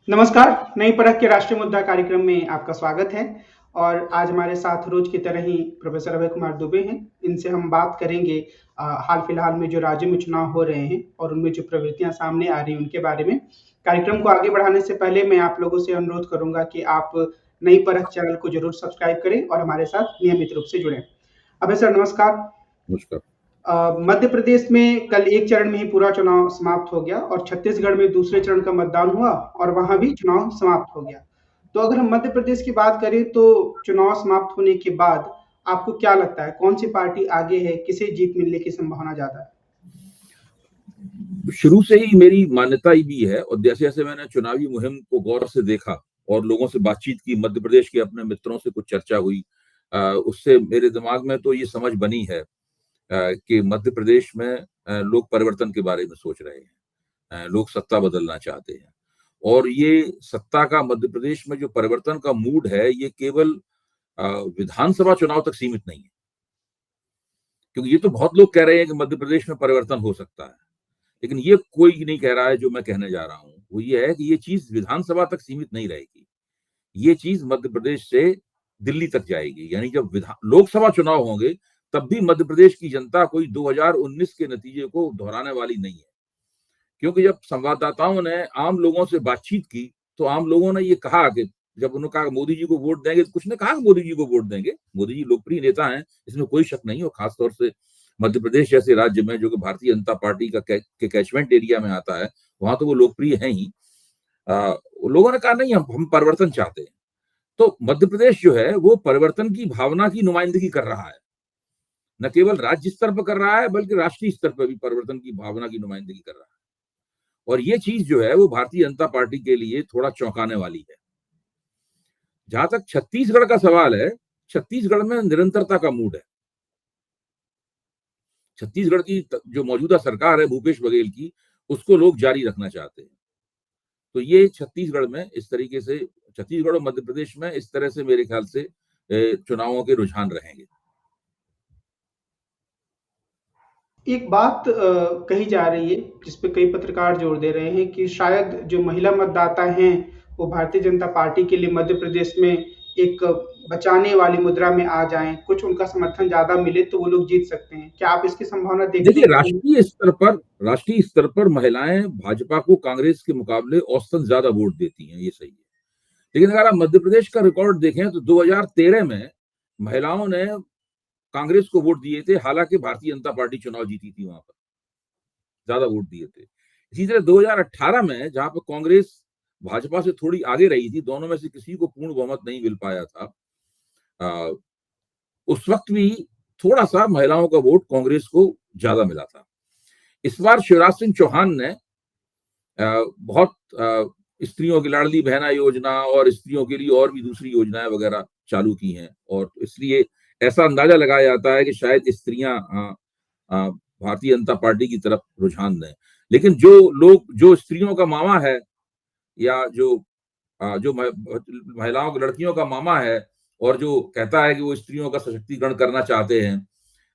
नमस्कार। नई परख के राष्ट्रीय मुद्दा कार्यक्रम में आपका स्वागत है। और आज हमारे साथ रोज की तरह ही प्रोफेसर अभय कुमार दुबे हैं। इनसे हम बात करेंगे हाल फिलहाल में जो राज्य में चुनाव हो रहे हैं और उनमें जो प्रवृत्तियां सामने आ रही हैं उनके बारे में। कार्यक्रम को आगे बढ़ाने से पहले मैं आप लोगों से अनुरोध करूंगा कि आप नई परख चैनल को जरूर सब्सक्राइब करें और हमारे साथ नियमित रूप से जुड़ें। अभय सर, नमस्कार। नमस्कार। मध्य प्रदेश में कल एक चरण में ही पूरा चुनाव समाप्त हो गया और छत्तीसगढ़ में दूसरे चरण का मतदान हुआ और वहां भी चुनाव समाप्त हो गया। तो अगर हम मध्य प्रदेश की बात करें तो चुनाव समाप्त होने के बाद आपको क्या लगता है, कौन सी पार्टी आगे है, किसे जीत मिलने की संभावना ज्यादा है? शुरू से ही मेरी मान्यता ही भी है, और जैसे जैसे मैंने चुनावी मुहिम को गौर से देखा और लोगों से बातचीत की, मध्य प्रदेश के अपने मित्रों से कुछ चर्चा हुई, उससे मेरे दिमाग में तो ये समझ बनी है कि मध्य प्रदेश में लोग परिवर्तन के बारे में सोच रहे हैं। लोग सत्ता बदलना चाहते हैं, और ये सत्ता का मध्य प्रदेश में जो परिवर्तन का मूड है, ये केवल विधानसभा चुनाव तक सीमित नहीं है। क्योंकि ये तो बहुत लोग कह रहे हैं कि मध्य प्रदेश में परिवर्तन हो सकता है, लेकिन ये कोई नहीं कह रहा है। जो मैं कहने जा रहा हूं वो ये है कि ये चीज विधानसभा तक सीमित नहीं रहेगी। ये चीज मध्य प्रदेश से दिल्ली तक जाएगी। यानी जब लोकसभा चुनाव होंगे, तब भी मध्य प्रदेश की जनता कोई 2019 के नतीजे को दोहराने वाली नहीं है। क्योंकि जब संवाददाताओं ने आम लोगों से बातचीत की, तो आम लोगों ने ये कहा कि जब उन्होंने कहा मोदी जी को वोट देंगे, तो कुछ ने कहा मोदी जी को वोट देंगे। मोदी जी लोकप्रिय नेता हैं, इसमें कोई शक नहीं। और खासतौर से मध्य प्रदेश जैसे राज्य में, जो कि भारतीय जनता पार्टी का के कैचमेंट एरिया में आता है, वहां तो वो लोकप्रिय है ही। लोगों ने कहा नहीं, हम परिवर्तन चाहते हैं। तो मध्य प्रदेश जो है वो परिवर्तन की भावना की नुमाइंदगी कर रहा है। न केवल राज्य स्तर पर कर रहा है, बल्कि राष्ट्रीय स्तर पर भी परिवर्तन की भावना की नुमाइंदगी कर रहा है। और ये चीज जो है वो भारतीय जनता पार्टी के लिए थोड़ा चौंकाने वाली है। जहां तक छत्तीसगढ़ का सवाल है, छत्तीसगढ़ में निरंतरता का मूड है। छत्तीसगढ़ की जो मौजूदा सरकार है भूपेश बघेल की, उसको लोग जारी रखना चाहते हैं। तो ये छत्तीसगढ़ में इस तरीके से, छत्तीसगढ़ और मध्य प्रदेश में इस तरह से मेरे ख्याल से चुनावों के रुझान रहेंगे। एक बात कही जा रही है जिस पे कई पत्रकार जोर दे रहे हैं कि शायद जो महिला मतदाता हैं वो भारतीय जनता पार्टी के लिए मध्य प्रदेश में एक बचाने वाली मुद्रा में आ जाएं, कुछ उनका समर्थन ज्यादा मिले तो वो लोग जीत सकते हैं। क्या आप इसकी संभावना देखते देखिए, हैं कि? राष्ट्रीय स्तर पर महिलाएं भाजपा को कांग्रेस के मुकाबले औसतन ज्यादा वोट देती हैं, ये सही है। लेकिन अगर आप मध्य प्रदेश का रिकॉर्ड देखें तो 2013 में महिलाओं ने कांग्रेस को वोट दिए थे, हालांकि भारतीय जनता पार्टी चुनाव जीती थी, वहां पर ज्यादा वोट दिए थे। इसी तरह 2018 में, जहां पर कांग्रेस भाजपा से थोड़ी आगे रही थी, दोनों में से किसी को पूर्ण बहुमत नहीं मिल पाया था, आ, उस वक्त भी थोड़ा सा महिलाओं का वोट कांग्रेस को ज्यादा मिला था। इस बार शिवराज सिंह चौहान ने बहुत स्त्रियों की लाडली बहना योजना और स्त्रियों के लिए और भी दूसरी योजनाएं वगैरह चालू की हैं, और इसलिए ऐसा अंदाजा लगाया जाता है कि शायद स्त्रियां भारतीय जनता पार्टी की तरफ रुझान दें। लेकिन जो स्त्रियों का मामा है, या जो महिलाओं लड़कियों का मामा है, और जो कहता है कि वो स्त्रियों का सशक्तिकरण करना चाहते हैं,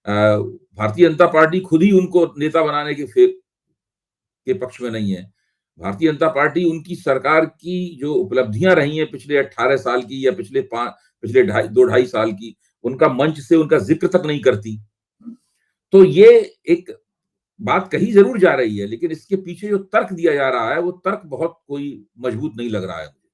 भारतीय जनता पार्टी खुद ही उनको नेता बनाने के पक्ष में नहीं है। भारतीय जनता पार्टी उनकी सरकार की जो उपलब्धियां रही हैं पिछले 18 साल की, या पिछले दो ढाई साल की, उनका मंच से उनका जिक्र तक नहीं करती। तो ये एक बात कही जरूर जा रही है, लेकिन इसके पीछे जो तर्क दिया जा रहा है वो तर्क बहुत कोई मजबूत नहीं लग रहा है मुझे।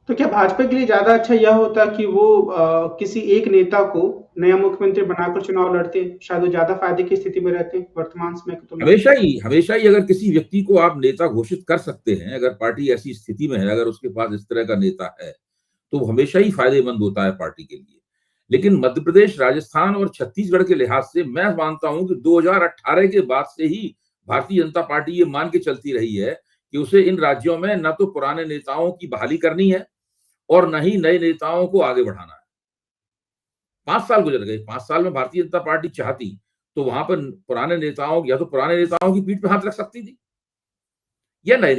तो क्या भाजपा के लिए ज्यादा अच्छा यह होता कि वो किसी एक नेता को नया मुख्यमंत्री बनाकर चुनाव लड़ते? शायद वो ज्यादा फायदे की स्थिति में रहते हैं वर्तमान समय की तुलना में। हमेशा ही अगर किसी व्यक्ति को आप नेता घोषित कर सकते हैं, अगर पार्टी ऐसी स्थिति में है, अगर उसके पास इस तरह का नेता है, तो वो हमेशा ही फायदेमंद होता है पार्टी के लिए। लेकिन मध्य प्रदेश, राजस्थान और छत्तीसगढ़ के लिहाज से मैं मानता हूं कि 2018 के बाद से ही भारतीय जनता पार्टी ये मान के चलती रही है कि उसे इन राज्यों में न तो पुराने नेताओं की बहाली करनी है, और न ही नए नेताओं को आगे बढ़ाना है। 5 साल गुजर गए, 5 साल में भारतीय जनता पार्टी चाहती तो वहां पर पुराने नेताओं की पीठ पे हाथ रख सकती थी, या नए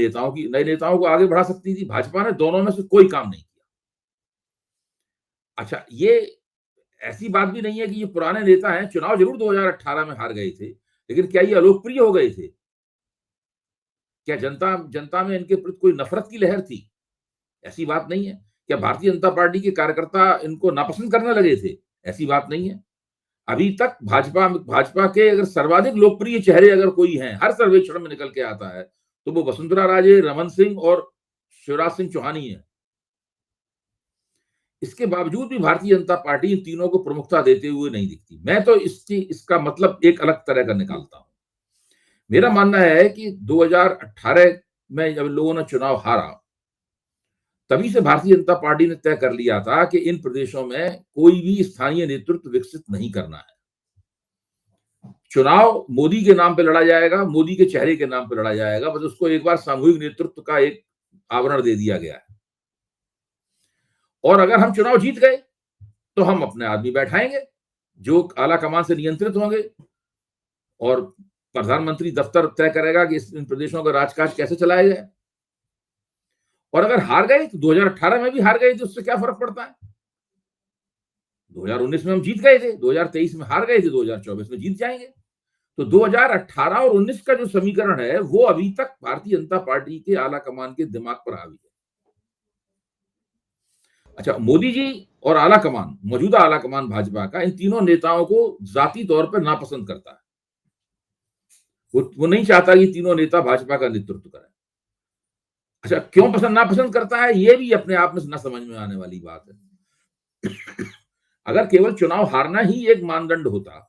नेताओं को आगे बढ़ा सकती थी। भाजपा ने दोनों में से कोई काम नहीं किया। अच्छा, ये ऐसी बात भी नहीं है कि ये पुराने नेता हैं, चुनाव जरूर 2018 में हार गए थे, लेकिन क्या ये अलोकप्रिय हो गए थे? क्या जनता में इनके प्रति कोई नफरत की लहर थी? ऐसी बात नहीं है। क्या भारतीय जनता पार्टी के कार्यकर्ता इनको नापसंद करने लगे थे? ऐसी बात नहीं है। अभी तक भाजपा के अगर सर्वाधिक लोकप्रिय चेहरे अगर कोई हैं, हर सर्वेक्षण में निकल के आता है, तो वो वसुंधरा राजे, रमन सिंह और शिवराज सिंह चौहान ही है। इसके बावजूद भी भारतीय जनता पार्टी इन तीनों को प्रमुखता देते हुए नहीं दिखती। मैं तो इसका मतलब एक अलग तरह का निकालता हूं। मेरा मानना है कि 2018 में जब लोगों ने चुनाव हारा, तभी से भारतीय जनता पार्टी ने तय कर लिया था कि इन प्रदेशों में कोई भी स्थानीय नेतृत्व विकसित नहीं करना है। चुनाव मोदी के नाम पे लड़ा जाएगा, मोदी के चेहरे के नाम पे लड़ा जाएगा, बस उसको एक बार सामूहिक नेतृत्व का एक आवरण दे दिया गया है। और अगर हम चुनाव जीत गए तो हम अपने आदमी बैठाएंगे जो आला कमान से नियंत्रित होंगे, और प्रधानमंत्री दफ्तर तय करेगा कि इन प्रदेशों का राजकाज कैसे चलाया जाए। और अगर हार गए तो 2018 में भी हार गए तो उससे क्या फर्क पड़ता है? 2019 में हम जीत गए थे, 2023 में हार गए थे, 2024 में जीत जाएंगे। तो 2018 और 19 का जो समीकरण है वो अभी तक भारतीय जनता पार्टी के आला कमान के दिमाग पर हावी है। अच्छा, मोदी जी और आला कमान, मौजूदा आला कमान भाजपा का, इन तीनों नेताओं को जाति तौर पर नापसंद करता है। वो नहीं चाहता कि तीनों नेता भाजपा का नेतृत्व करें। अच्छा, क्यों नापसंद करता है, ये भी अपने आप में न समझ में आने वाली बात है। अगर केवल चुनाव हारना ही एक मानदंड होता,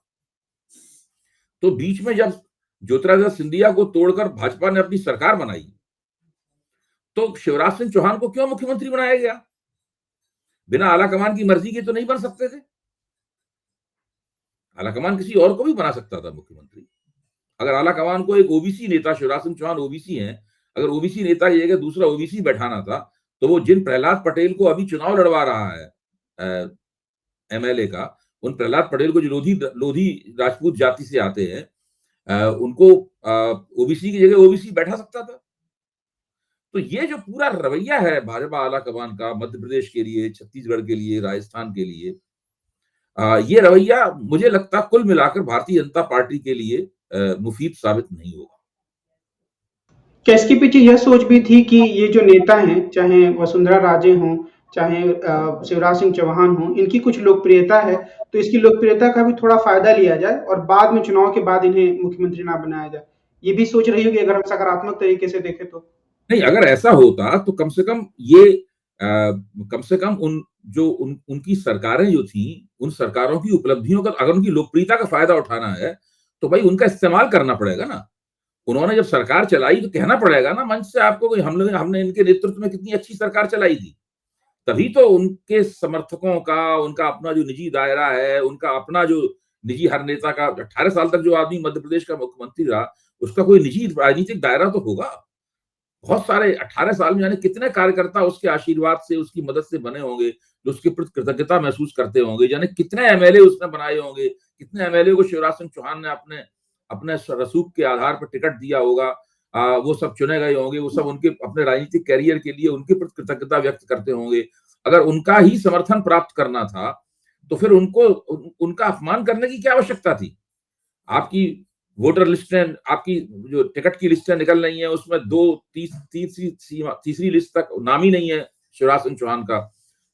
तो बीच में जब ज्योतिरादित्य सिंधिया को तोड़कर भाजपा ने अपनी सरकार बनाई, तो शिवराज सिंह चौहान को क्यों मुख्यमंत्री बनाया गया? बिना आलाकमान की मर्जी के तो नहीं बन सकते थे। आलाकमान किसी और को भी बना सकता था मुख्यमंत्री। अगर आलाकमान को एक ओबीसी नेता, शिवराज सिंह चौहान ओबीसी हैं, अगर ओबीसी नेता की जगह दूसरा ओबीसी बैठाना था, तो वो जिन प्रहलाद पटेल को अभी चुनाव लड़वा रहा है एमएलए का, उन प्रहलाद पटेल को जो लोधी राजपूत जाति से आते हैं, उनको ओबीसी की जगह ओबीसी बैठा सकता था। तो ये जो पूरा रवैया है भाजपा आलाकमान का, मध्य प्रदेश के लिए, छत्तीसगढ़ के लिए, राजस्थान के लिए, ये रवैया मुझे लगता कुल मिलाकर भारतीय जनता पार्टी के लिए मुफीद साबित नहीं होगा। क्या इसके पीछे यह सोच भी थी कि ये जो नेता हैं, चाहे वसुंधरा राजे हों, चाहे शिवराज सिंह चौहान हों, इनकी कुछ लोकप्रियता है, तो इसकी लोकप्रियता का भी थोड़ा फायदा लिया जाए और बाद में चुनाव के बाद इन्हें मुख्यमंत्री ना बनाया जाए? ये भी सोच रही होगी अगर हम सकारात्मक तरीके से देखें तो। नहीं, अगर ऐसा होता तो कम से कम ये कम से कम उनकी सरकारें जो थी, उन सरकारों की उपलब्धियों का, अगर उनकी लोकप्रियता का फायदा उठाना है तो भाई उनका इस्तेमाल करना पड़ेगा ना। उन्होंने जब सरकार चलाई तो कहना पड़ेगा ना मंच से आपको कि हमने इनके नेतृत्व में कितनी अच्छी सरकार चलाई थी। तभी तो उनके समर्थकों का, उनका अपना जो निजी दायरा है, उनका अपना जो निजी, हर नेता का 18 साल तक जो आदमी मध्य प्रदेश का मुख्यमंत्री रहा, उसका कोई निजी राजनीतिक दायरा तो होगा। बहुत सारे 18 साल में यानी कितने कार्यकर्ता उसके आशीर्वाद से, उसकी मदद से बने होंगे, जो उसके प्रति कृतज्ञता महसूस करते होंगे, यानी कितने एमएलए उसने बनाए होंगे, कितने एमएलए को शिवराज सिंह चौहान ने अपने रसूख के आधार पर टिकट दिया होगा, वो सब चुने गए होंगे, वो सब उनके अपने राजनीतिक कैरियर के लिए उनके प्रति कृतज्ञता व्यक्त करते होंगे। अगर उनका ही समर्थन प्राप्त करना था तो फिर उनका अपमान करने की क्या आवश्यकता थी? आपकी वोटर लिस्टें, आपकी जो टिकट की लिस्टें निकल रही हैं, उसमें तीसरी लिस्ट तक नाम ही नहीं है शिवराज सिंह चौहान का।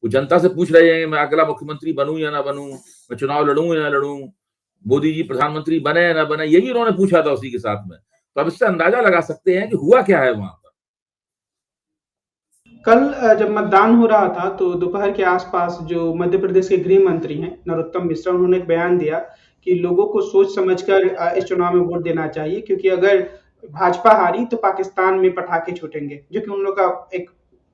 वो जनता से पूछ रहे हैं मैं अगला मुख्यमंत्री बनूं या ना बनूं, मैं चुनाव लड़ूं या ना लड़ूं, मोदी जी प्रधानमंत्री बने या ना बने, ये भी उन्होंने पूछा था उसी के साथ में। तो अब इससे अंदाजा लगा सकते हैं कि हुआ क्या है वहां पर। कल जब मतदान हो रहा था तो दोपहर के आसपास जो मध्य प्रदेश के गृह मंत्री हैं नरोत्तम मिश्रा, उन्होंने एक बयान दिया कि लोगों को सोच समझकर इस चुनाव में वोट देना चाहिए, क्योंकि अगर भाजपा हारी तो पाकिस्तान में पटाखे छूटेंगे, जो कि उन लोग का एक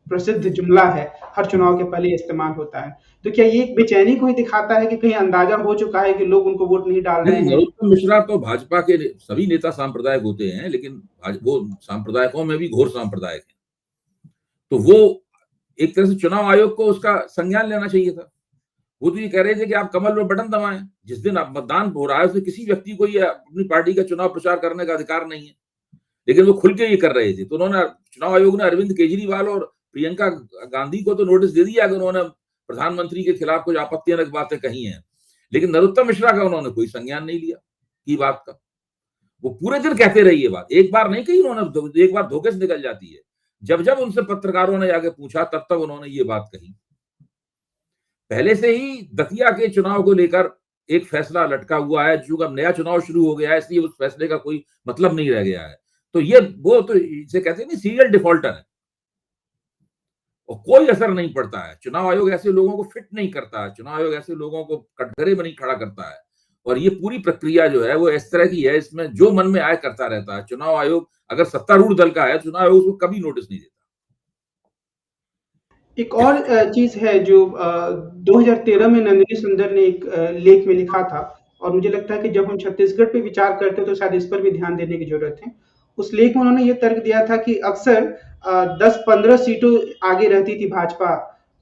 प्रसिद्ध जुमला है, हर चुनाव के पहले इस्तेमाल होता है। तो क्या ये बेचैनी को ही दिखाता है कि कहीं अंदाजा हो चुका है कि लोग उनको वोट नहीं डाल रहे हैं? नरोत्तम मिश्रा तो भाजपा के सभी नेता सांप्रदायिक होते हैं, लेकिन वो सांप्रदायिकों में भी घोर सांप्रदायिक है। तो वो एक तरह से चुनाव आयोग को उसका संज्ञान लेना चाहिए था। वो तो ये कह रहे थे कि आप कमल में बटन दबाएं, जिस दिन आप मतदान हो रहा है उसमें किसी व्यक्ति को ये अपनी पार्टी का चुनाव प्रचार करने का अधिकार नहीं है, लेकिन वो खुल के ये कर रहे थे। तो उन्होंने, चुनाव आयोग ने अरविंद केजरीवाल और प्रियंका गांधी को तो नोटिस दे दिया कि उन्होंने प्रधानमंत्री के खिलाफ कुछ आपत्तिजनक बातें कही हैं, लेकिन नरोत्तम मिश्रा का उन्होंने कोई संज्ञान नहीं लिया की बात का। वो पूरे दिन कहते रही ये बात, एक बार नहीं कही उन्होंने, एक बार धोखे से निकल जाती है। जब जब उनसे पत्रकारों ने आगे पूछा तब तब उन्होंने ये बात कही। पहले से ही दतिया के चुनाव को लेकर एक फैसला लटका हुआ है, जो अब नया चुनाव शुरू हो गया है इसलिए उस फैसले का कोई मतलब नहीं रह गया है। तो ये वो तो इसे कहते हैं ना, सीरियल डिफॉल्टर है और कोई असर नहीं पड़ता है। चुनाव आयोग ऐसे लोगों को फिट नहीं करता है, चुनाव आयोग ऐसे लोगों को कटघरे में नहीं खड़ा करता है। और ये पूरी प्रक्रिया जो है वो इस तरह की है, इसमें जो मन में आए करता रहता है। चुनाव आयोग अगर सत्तारूढ़ दल का है, चुनाव आयोग उसको कभी नोटिस नहीं देता। एक और चीज है जो 2013 में नंदिनी सुंदर ने एक लेख में लिखा था, और मुझे लगता है कि जब हम छत्तीसगढ़ पे विचार करते हैं तो शायद इस पर भी ध्यान देने की जरूरत है। उस लेख में उन्होंने ये तर्क दिया था कि अक्सर 10-15 सीटों आगे रहती थी भाजपा,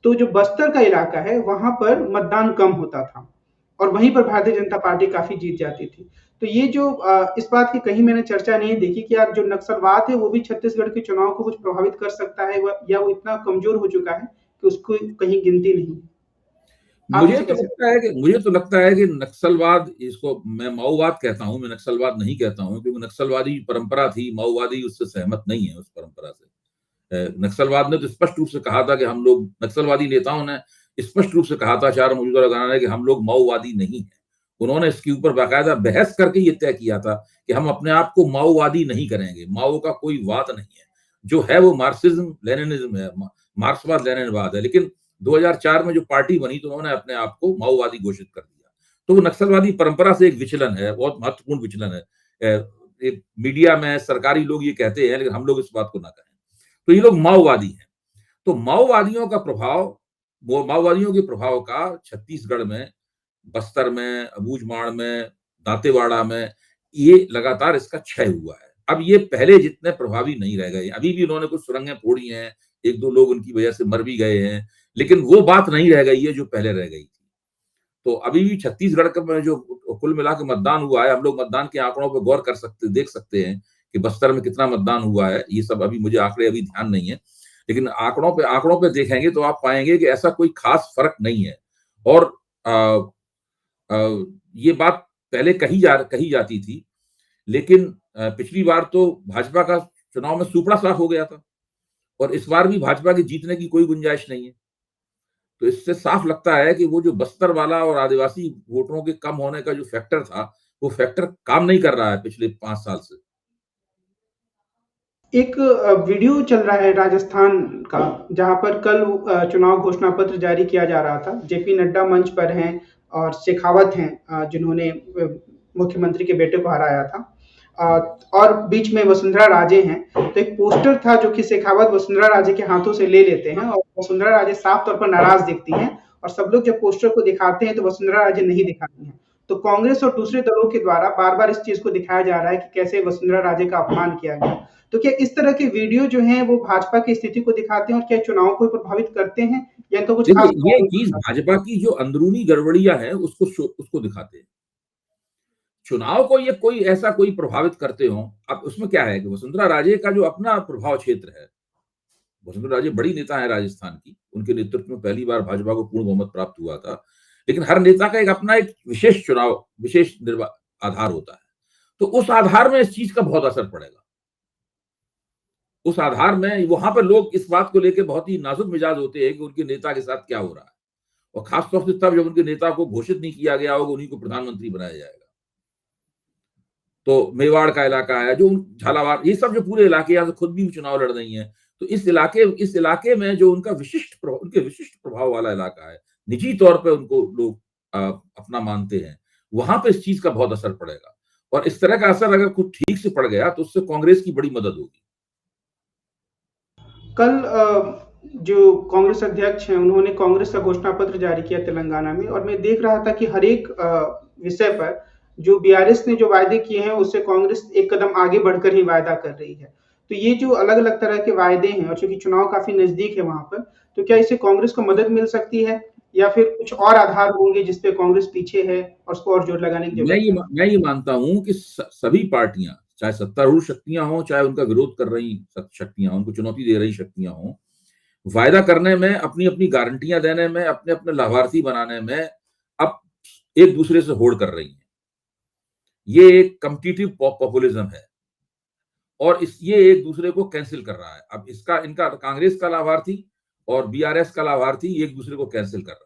तो जो बस्तर का इलाका है वहां पर मतदान कम होता था और वहीं पर भारतीय जनता पार्टी काफी जीत जाती थी। तो ये जो इस बात की कहीं मैंने चर्चा नहीं देखी कि आज जो नक्सलवाद है वो भी छत्तीसगढ़ के चुनाव को कुछ प्रभावित कर सकता है, या वो इतना कमजोर हो चुका है कि उसको कहीं गिनती नहीं। मुझे तो लगता है कि नक्सलवाद, इसको मैं माओवाद कहता हूं, मैं नक्सलवाद नहीं कहता हूं, क्योंकि नक्सलवादी परंपरा थी, माओवादी उससे सहमत नहीं है, उस परंपरा से। नक्सलवाद ने तो स्पष्ट रूप से कहा था कि हम लोग, नक्सलवादी नेताओं ने स्पष्ट रूप से कहा था, चार मौजूदा लगाना है कि हम लोग माओवादी नहीं है। उन्होंने इसके ऊपर बाकायदा बहस करके ये तय किया था कि हम अपने आप को माओवादी नहीं करेंगे, माओ का कोई वाद नहीं है, जो है वो मार्क्सिज्म लेनिनिज्म है, मार्क्सवाद लेनिनवाद है। लेकिन 2004 में जो पार्टी बनी तो उन्होंने अपने आप को माओवादी घोषित कर दिया। तो वो नक्सलवादी परंपरा से एक विचलन है, बहुत महत्वपूर्ण विचलन है। मीडिया में सरकारी लोग ये कहते हैं, लेकिन हम लोग इस बात को ना कहें। तो ये लोग माओवादी हैं। तो माओवादियों का प्रभाव, वो माओवादियों के प्रभाव का छत्तीसगढ़ में, बस्तर में, अबूझमाड़ में, दांतेवाड़ा में ये लगातार इसका क्षय हुआ है। अब ये पहले जितने प्रभावी नहीं रह गए। अभी भी उन्होंने कुछ सुरंगें फोड़ी हैं, एक दो लोग उनकी वजह से मर भी गए हैं, लेकिन वो बात नहीं रह गई है जो पहले रह गई थी। तो अभी भी छत्तीसगढ़ में जो कुल मिला के मतदान हुआ है, हम लोग मतदान के आंकड़ों पर गौर कर सकते, देख सकते हैं कि बस्तर में कितना मतदान हुआ है। ये सब अभी मुझे आंकड़े अभी ध्यान नहीं है, लेकिन आंकड़ों पे देखेंगे तो आप पाएंगे कि ऐसा कोई खास फर्क नहीं है। और ये बात पहले कही जाती थी, लेकिन पिछली बार तो भाजपा का चुनाव में सुपड़ा साफ हो गया था, और इस बार भी भाजपा की जीतने की कोई गुंजाइश नहीं है। तो इससे साफ लगता है कि वो जो बस्तर वाला और आदिवासी वोटरों के कम होने का जो फैक्टर था, वो फैक्टर काम नहीं कर रहा है पिछले 5 साल से। एक वीडियो चल रहा है राजस्थान का, जहां पर कल चुनाव घोषणा पत्र जारी किया जा रहा था। जेपी नड्डा मंच पर हैं और शेखावत हैं, जिन्होंने मुख्यमंत्री के बेटे को हराया था, और बीच में वसुंधरा राजे हैं। तो एक पोस्टर था जो कि शेखावत वसुंधरा राजे के हाथों से ले लेते हैं, और वसुंधरा राजे साफ तौर पर नाराज दिखती हैं, और सब लोग जब पोस्टर को दिखाते हैं तो वसुंधरा राजे नहीं दिखाती हैं। तो कांग्रेस और दूसरे दलों के द्वारा बार बार इस चीज को दिखाया जा रहा है कि कैसे वसुंधरा राजे का अपमान किया गया। तो क्या इस तरह के वीडियो जो हैं वो भाजपा की स्थिति को दिखाते हैं, और क्या चुनाव को प्रभावित करते हैं, या इनका कुछ खास? ये चीज भाजपा की जो अंदरूनी गड़बड़ियां हैं उसको दिखाते हैं। चुनाव को ये कोई प्रभावित करते हो। अब उसमें क्या है कि वसुंधरा राजे का जो अपना प्रभाव क्षेत्र है, वसुंधरा राजे बड़ी नेता है राजस्थान की, उनके नेतृत्व में पहली बार भाजपा को पूर्ण बहुमत प्राप्त हुआ था। लेकिन हर नेता का एक विशेष आधार होता है। तो उस आधार में इस चीज का बहुत असर पड़ेगा। उस आधार में वहां पर लोग इस बात को लेकर बहुत ही नाजुक मिजाज होते हैं कि उनके नेता के साथ क्या हो रहा है, और खासतौर से तब जब उनके नेता को घोषित नहीं किया गया होगा, उन्हीं को प्रधानमंत्री बनाया जाएगा। तो मेवाड़ का इलाका है, जो झालावाड़, ये सब जो पूरे इलाके, यहाँ से खुद भी चुनाव लड़ रही हैं। तो इस इलाके में जो उनके विशिष्ट प्रभाव वाला इलाका है, निजी तौर पे उनको लोग अपना मानते हैं, वहां पे इस चीज का बहुत असर पड़ेगा। और इस तरह का असर अगर कुछ ठीक से पड़ गया तो उससे कांग्रेस की बड़ी मदद होगी। कल जो कांग्रेस अध्यक्ष हैं उन्होंने कांग्रेस का घोषणा पत्र जारी किया तेलंगाना में, और मैं देख रहा था कि हर एक विषय पर जो बीआरएस ने जो वायदे किए हैं उससे कांग्रेस एक कदम आगे बढ़कर ही वायदा कर रही है। तो ये जो अलग अलग तरह के वायदे हैं, और चूंकि चुनाव काफी नजदीक है वहां पर, तो क्या इससे कांग्रेस को मदद मिल सकती है, या फिर कुछ और आधार होंगे जिसपे कांग्रेस पीछे है और उसको और जोर लगाने की जरूरत है? मैं ये मानता हूं कि सभी पार्टियां, चाहे सत्तारूढ़ शक्तियां हों, चाहे उनका विरोध कर रही शक्तियां हों, उनको चुनौती दे रही शक्तियां हों, वायदा करने में, अपनी अपनी गारंटियां देने में, अपने अपने लाभार्थी बनाने में अब एक दूसरे से होड़ कर रही हैं। ये एक कम्पिटिटिव पॉपुलिज्म है और ये एक दूसरे को कैंसिल कर रहा है। अब इनका कांग्रेस का लाभार्थी और बीआरएस का लाभार्थी एक दूसरे को कैंसिल कर रहा है।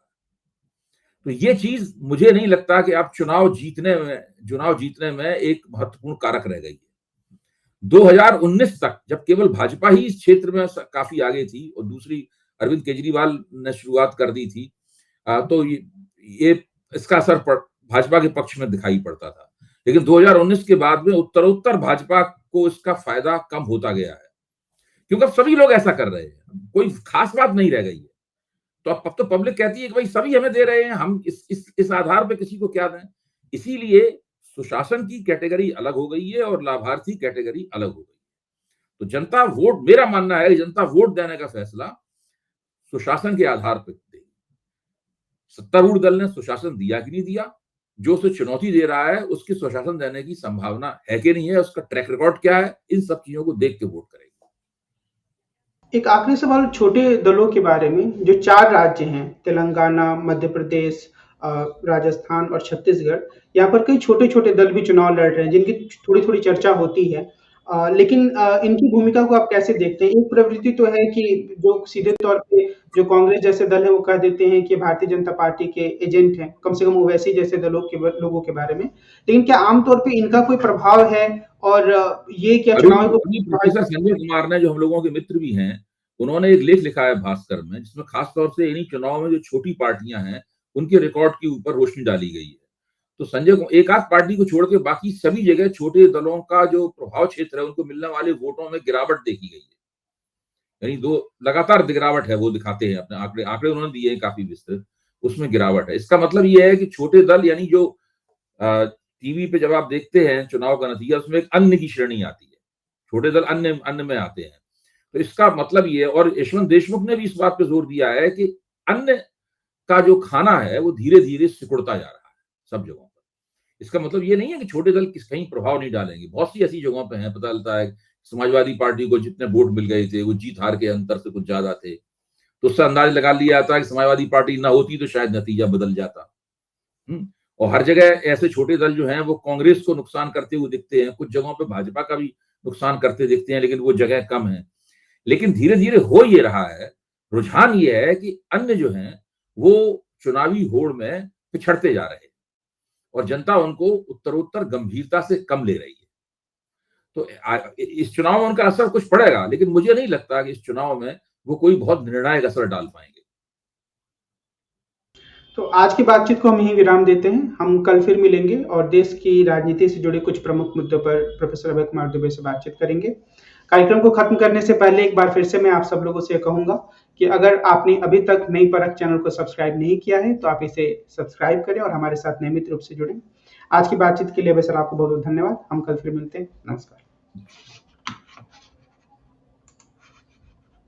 तो ये चीज मुझे नहीं लगता कि अब चुनाव जीतने में एक महत्वपूर्ण कारक रह गई है। 2019 तक जब केवल भाजपा ही इस क्षेत्र में काफी आगे थी और दूसरी अरविंद केजरीवाल ने शुरुआत कर दी थी, तो ये इसका असर भाजपा के पक्ष में दिखाई पड़ता था। लेकिन 2019 के बाद में उत्तरोत्तर भाजपा को इसका फायदा कम होता गया है, क्योंकि अब सभी लोग ऐसा कर रहे हैं, कोई खास बात नहीं रह गई है। तो अब तो पब्लिक कहती है कि भाई सभी हमें दे रहे हैं, हम इस आधार पे किसी को क्या दें। इसीलिए सुशासन की कैटेगरी अलग हो गई है और लाभार्थी कैटेगरी अलग हो गई है। तो जनता वोट, मेरा मानना है जनता वोट देने का फैसला सुशासन के आधार पर देगी। सत्तारूढ़ दल ने सुशासन दिया कि नहीं दिया, जो उसे चुनौती दे रहा है उसकी सुशासन देने की संभावना है कि नहीं है, उसका ट्रैक रिकॉर्ड क्या है, इन सब चीजों को देख के वोट करेगी। एक आखिरी सवाल छोटे दलों के बारे में, जो 4 राज्य हैं, तेलंगाना, मध्य प्रदेश, राजस्थान और छत्तीसगढ़, यहाँ पर कई छोटे-छोटे दल भी चुनाव लड़ रहे हैं, जिनकी थोड़ी-थोड़ी चर्चा होती है। लेकिन इनकी भूमिका को आप कैसे देखते हैं? एक प्रवृत्ति तो है कि जो सीधे तौर पे जो कांग्रेस जैसे दल है, वो कह देते हैं कि भारतीय जनता पार्टी के एजेंट हैं, कम से कम ओवैसी जैसे लोगों के बारे में। लेकिन क्या आम तौर पे इनका कोई प्रभाव है और ये क्या चुनाव को प्रोफेसर संजय कुमार ने, जो हम लोगों के मित्र भी हैं, उन्होंने एक लेख लिखा है भास्कर में, जिसमें खास तौर से इन्हीं चुनाव में जो छोटी पार्टियां हैं उनके रिकॉर्ड के ऊपर रोशनी डाली गई है। तो संजय को एक आध पार्टी को छोड़ के बाकी सभी जगह छोटे दलों का जो प्रभाव क्षेत्र है, उनको मिलने वाले वोटों में गिरावट देखी गई है। यानी दो लगातार गिरावट है, वो दिखाते हैं अपने आंकड़े उन्होंने दिए हैं काफी विस्तृत, उसमें गिरावट है। इसका मतलब ये है कि छोटे दल, यानी जो टीवी पे जब आप देखते हैं चुनाव का नतीजा, उसमें एक अन्य की श्रेणी आती है, छोटे दल अन्य में आते हैं। तो इसका मतलब ये है, और यशवंत देशमुख ने भी इस बात पे जोर दिया है कि अन्य का जो खाना है वो धीरे धीरे सिकुड़ता जा रहा है सब जगहों पर। इसका मतलब ये नहीं है कि छोटे दल कहीं प्रभाव नहीं डालेंगे, बहुत सी ऐसी जगहों पे हैं। पता चलता है समाजवादी पार्टी को जितने वोट मिल गए थे वो जीत हार के अंतर से कुछ ज्यादा थे, तो उससे अंदाज लगा लिया जाता है कि समाजवादी पार्टी ना होती तो शायद नतीजा बदल जाता। और हर जगह ऐसे छोटे दल जो हैं वो कांग्रेस को नुकसान करते हुए दिखते हैं, कुछ जगहों पे भाजपा का भी नुकसान करते दिखते हैं, लेकिन वो जगह कम है। लेकिन धीरे धीरे हो ये रहा है, रुझान ये है कि अन्य जो हैं वो चुनावी होड़ में पिछड़ते जा रहे हैं और जनता उनको उत्तरोत्तर गंभीरता से कम ले रही है। तो इस चुनाव में उनका असर कुछ पड़ेगा, लेकिन मुझे नहीं लगता कि इस चुनाव में वो कोई बहुत निर्णायक असर डाल पाएंगे। तो आज की बातचीत को हम यहीं विराम देते हैं। हम कल फिर मिलेंगे और देश की राजनीति से जुड़े कुछ प्रमुख मुद्दों पर प्रोफेसर अभय कुमार दुबे से बातचीत करेंगे। कार्यक्रम को खत्म करने से पहले एक बार फिर से मैं आप सब लोगों से कहूंगा कि अगर आपने अभी तक नई परख चैनल को सब्सक्राइब नहीं किया है तो आप इसे सब्सक्राइब करें और हमारे साथ नियमित रूप से जुड़ें। आज की बातचीत के लिए सर आपको बहुत बहुत धन्यवाद। हम कल फिर मिलते हैं। नमस्कार।